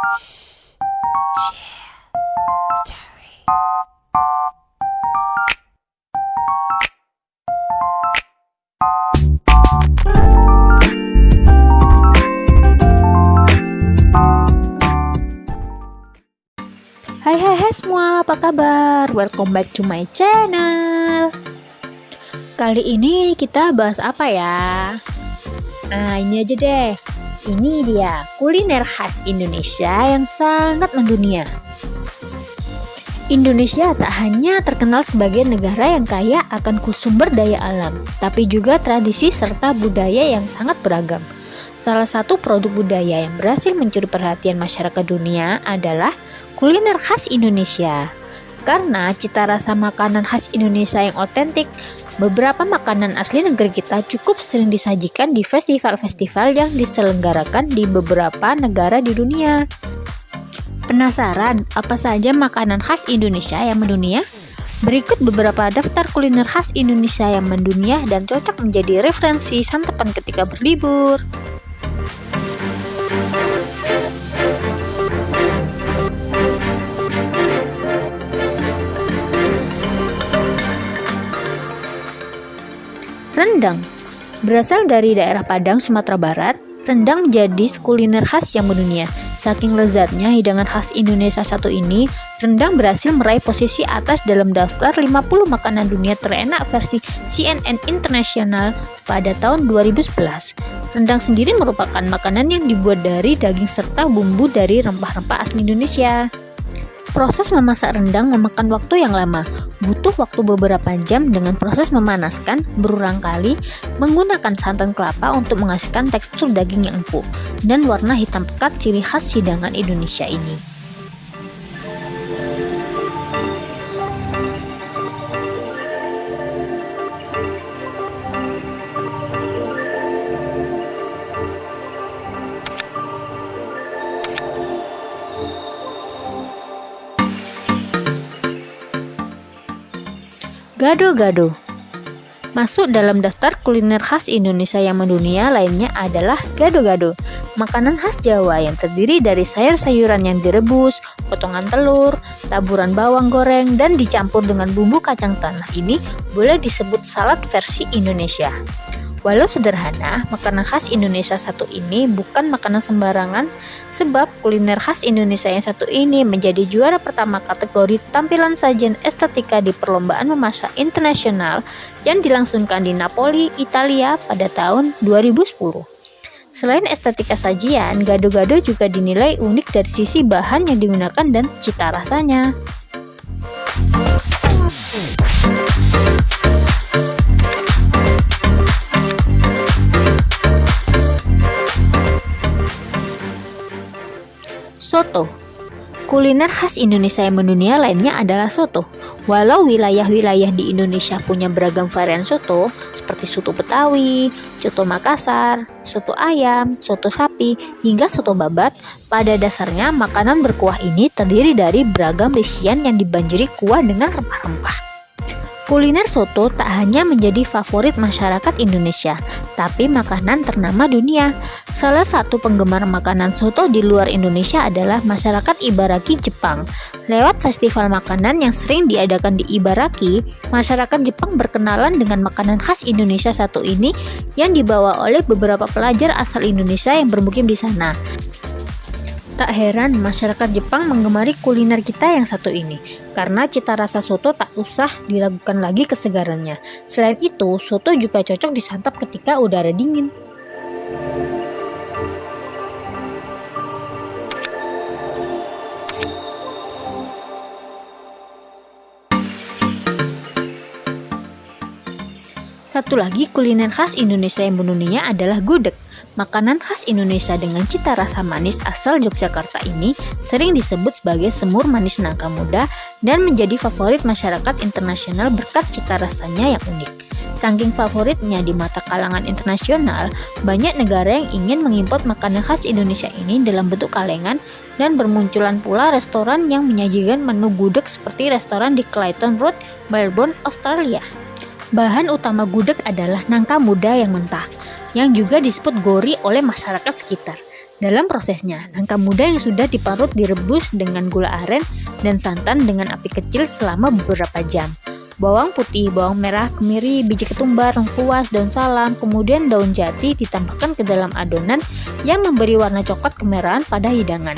Hai semua, apa kabar? Welcome back to my channel. Kali ini kita bahas apa ya? Nah, ini aja deh. Ini dia kuliner khas Indonesia yang sangat mendunia. Indonesia tak hanya terkenal sebagai negara yang kaya akan sumber daya alam, tapi juga tradisi serta budaya yang sangat beragam. Salah satu produk budaya yang berhasil mencuri perhatian masyarakat dunia adalah kuliner khas Indonesia. Karena cita rasa makanan khas Indonesia yang otentik, beberapa makanan asli negeri kita cukup sering disajikan di festival-festival yang diselenggarakan di beberapa negara di dunia. Penasaran apa saja makanan khas Indonesia yang mendunia? Berikut beberapa daftar kuliner khas Indonesia yang mendunia dan cocok menjadi referensi santapan ketika berlibur. Rendang. Berasal dari daerah Padang, Sumatera Barat, rendang menjadi kuliner khas yang mendunia. Saking lezatnya hidangan khas Indonesia satu ini, rendang berhasil meraih posisi atas dalam daftar 50 makanan dunia terenak versi CNN International pada tahun 2011. Rendang sendiri merupakan makanan yang dibuat dari daging serta bumbu dari rempah-rempah asli Indonesia. Proses memasak rendang memakan waktu yang lama, butuh waktu beberapa jam dengan proses memanaskan berulang kali menggunakan santan kelapa untuk menghasilkan tekstur daging yang empuk dan warna hitam pekat ciri khas hidangan Indonesia ini. Gado-gado. Masuk dalam daftar kuliner khas Indonesia yang mendunia lainnya adalah gado-gado. Makanan khas Jawa yang terdiri dari sayur-sayuran yang direbus, potongan telur, taburan bawang goreng, dan dicampur dengan bumbu kacang tanah ini boleh disebut salad versi Indonesia. Walau sederhana, makanan khas Indonesia satu ini bukan makanan sembarangan sebab kuliner khas Indonesia yang satu ini menjadi juara pertama kategori tampilan sajian estetika di perlombaan memasak internasional yang dilangsungkan di Napoli, Italia pada tahun 2010. Selain estetika sajian, gado-gado juga dinilai unik dari sisi bahan yang digunakan dan cita rasanya. Soto. Kuliner khas Indonesia yang mendunia lainnya adalah soto. Walau wilayah-wilayah di Indonesia punya beragam varian soto, seperti soto Betawi, soto Makassar, soto ayam, soto sapi, hingga soto babat, pada dasarnya makanan berkuah ini terdiri dari beragam isian yang dibanjiri kuah dengan rempah-rempah. Kuliner soto tak hanya menjadi favorit masyarakat Indonesia, tapi makanan ternama dunia. Salah satu penggemar makanan soto di luar Indonesia adalah masyarakat Ibaraki, Jepang. Lewat festival makanan yang sering diadakan di Ibaraki, masyarakat Jepang berkenalan dengan makanan khas Indonesia satu ini yang dibawa oleh beberapa pelajar asal Indonesia yang bermukim di sana. Tak heran masyarakat Jepang menggemari kuliner kita yang satu ini, karena cita rasa soto tak usah diragukan lagi kesegarannya. Selain itu, soto juga cocok disantap ketika udara dingin. Satu lagi kuliner khas Indonesia yang mendunia adalah gudeg. Makanan khas Indonesia dengan cita rasa manis asal Yogyakarta ini sering disebut sebagai semur manis nangka muda dan menjadi favorit masyarakat internasional berkat cita rasanya yang unik. Saking favoritnya di mata kalangan internasional, banyak negara yang ingin mengimpor makanan khas Indonesia ini dalam bentuk kalengan dan bermunculan pula restoran yang menyajikan menu gudeg seperti restoran di Clayton Road, Melbourne, Australia. Bahan utama gudeg adalah nangka muda yang mentah, yang juga disebut gori oleh masyarakat sekitar. Dalam prosesnya, nangka muda yang sudah diparut direbus dengan gula aren dan santan dengan api kecil selama beberapa jam. Bawang putih, bawang merah, kemiri, biji ketumbar, lengkuas, daun salam, kemudian daun jati ditambahkan ke dalam adonan yang memberi warna coklat kemerahan pada hidangan.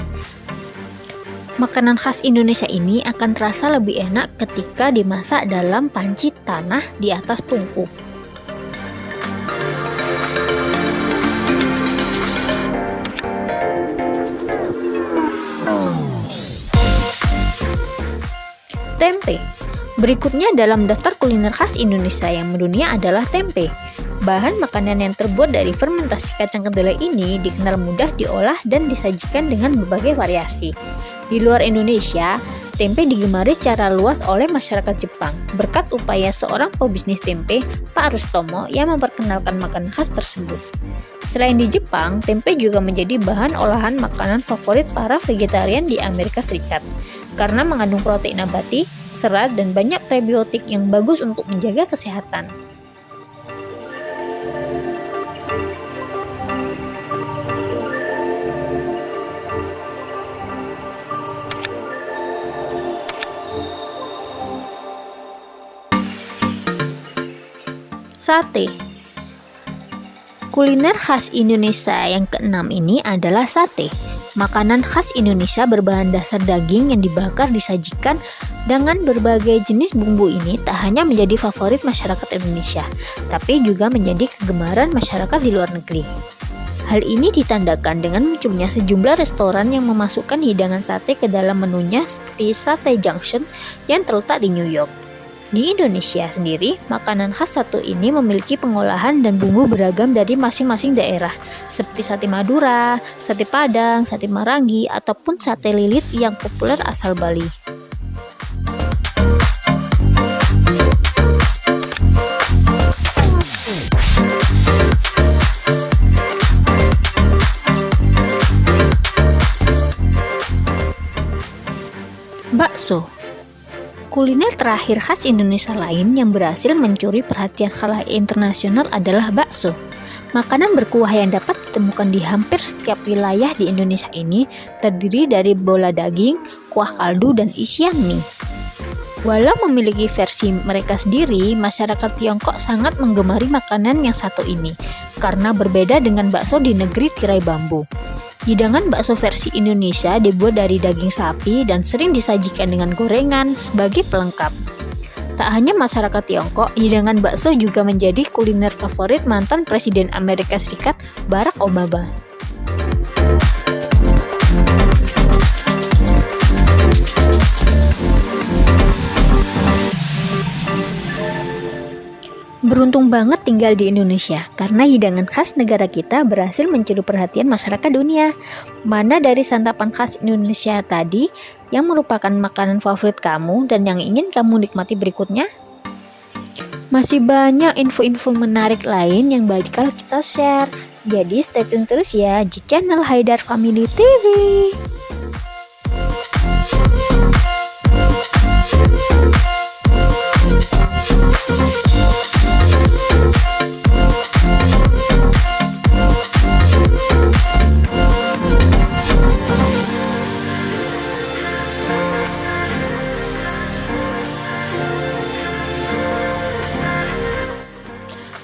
Makanan khas Indonesia ini akan terasa lebih enak ketika dimasak dalam panci tanah di atas tungku. Tempe. Berikutnya dalam daftar kuliner khas Indonesia yang mendunia adalah tempe. Bahan makanan yang terbuat dari fermentasi kacang kedelai ini dikenal mudah diolah dan disajikan dengan berbagai variasi. Di luar Indonesia, tempe digemari secara luas oleh masyarakat Jepang berkat upaya seorang pebisnis tempe, Pak Rustomo, yang memperkenalkan makanan khas tersebut. Selain di Jepang, tempe juga menjadi bahan olahan makanan favorit para vegetarian di Amerika Serikat karena mengandung protein nabati, serat, dan banyak prebiotik yang bagus untuk menjaga kesehatan. Sate. Kuliner khas Indonesia yang keenam ini adalah sate. Makanan khas Indonesia berbahan dasar daging yang dibakar disajikan dengan berbagai jenis bumbu ini tak hanya menjadi favorit masyarakat Indonesia, tapi juga menjadi kegemaran masyarakat di luar negeri. Hal ini ditandakan dengan munculnya sejumlah restoran yang memasukkan hidangan sate ke dalam menunya seperti Sate Junction yang terletak di New York. Di Indonesia sendiri, makanan khas satu ini memiliki pengolahan dan bumbu beragam dari masing-masing daerah, seperti sate Madura, sate Padang, sate Marangi, ataupun sate lilit yang populer asal Bali. Bakso. Kuliner terakhir khas Indonesia lain yang berhasil mencuri perhatian khalayak internasional adalah bakso. Makanan berkuah yang dapat ditemukan di hampir setiap wilayah di Indonesia ini terdiri dari bola daging, kuah kaldu, dan isian mie. Walau memiliki versi mereka sendiri, masyarakat Tiongkok sangat menggemari makanan yang satu ini karena berbeda dengan bakso di negeri tirai bambu. Hidangan bakso versi Indonesia dibuat dari daging sapi dan sering disajikan dengan gorengan sebagai pelengkap. Tak hanya masyarakat Tiongkok, hidangan bakso juga menjadi kuliner favorit mantan Presiden Amerika Serikat Barack Obama. Beruntung banget tinggal di Indonesia, karena hidangan khas negara kita berhasil mencuri perhatian masyarakat dunia. Mana dari santapan khas Indonesia tadi yang merupakan makanan favorit kamu dan yang ingin kamu nikmati berikutnya? Masih banyak info-info menarik lain yang bakal kita share. Jadi stay tune terus ya di channel Haidar Family TV.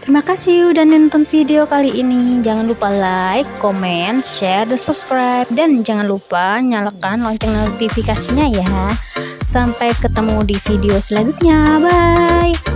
Terima kasih udah nonton video kali ini. Jangan lupa like, comment, share, dan subscribe. Dan jangan lupa nyalakan lonceng notifikasinya ya. Sampai ketemu di video selanjutnya. Bye!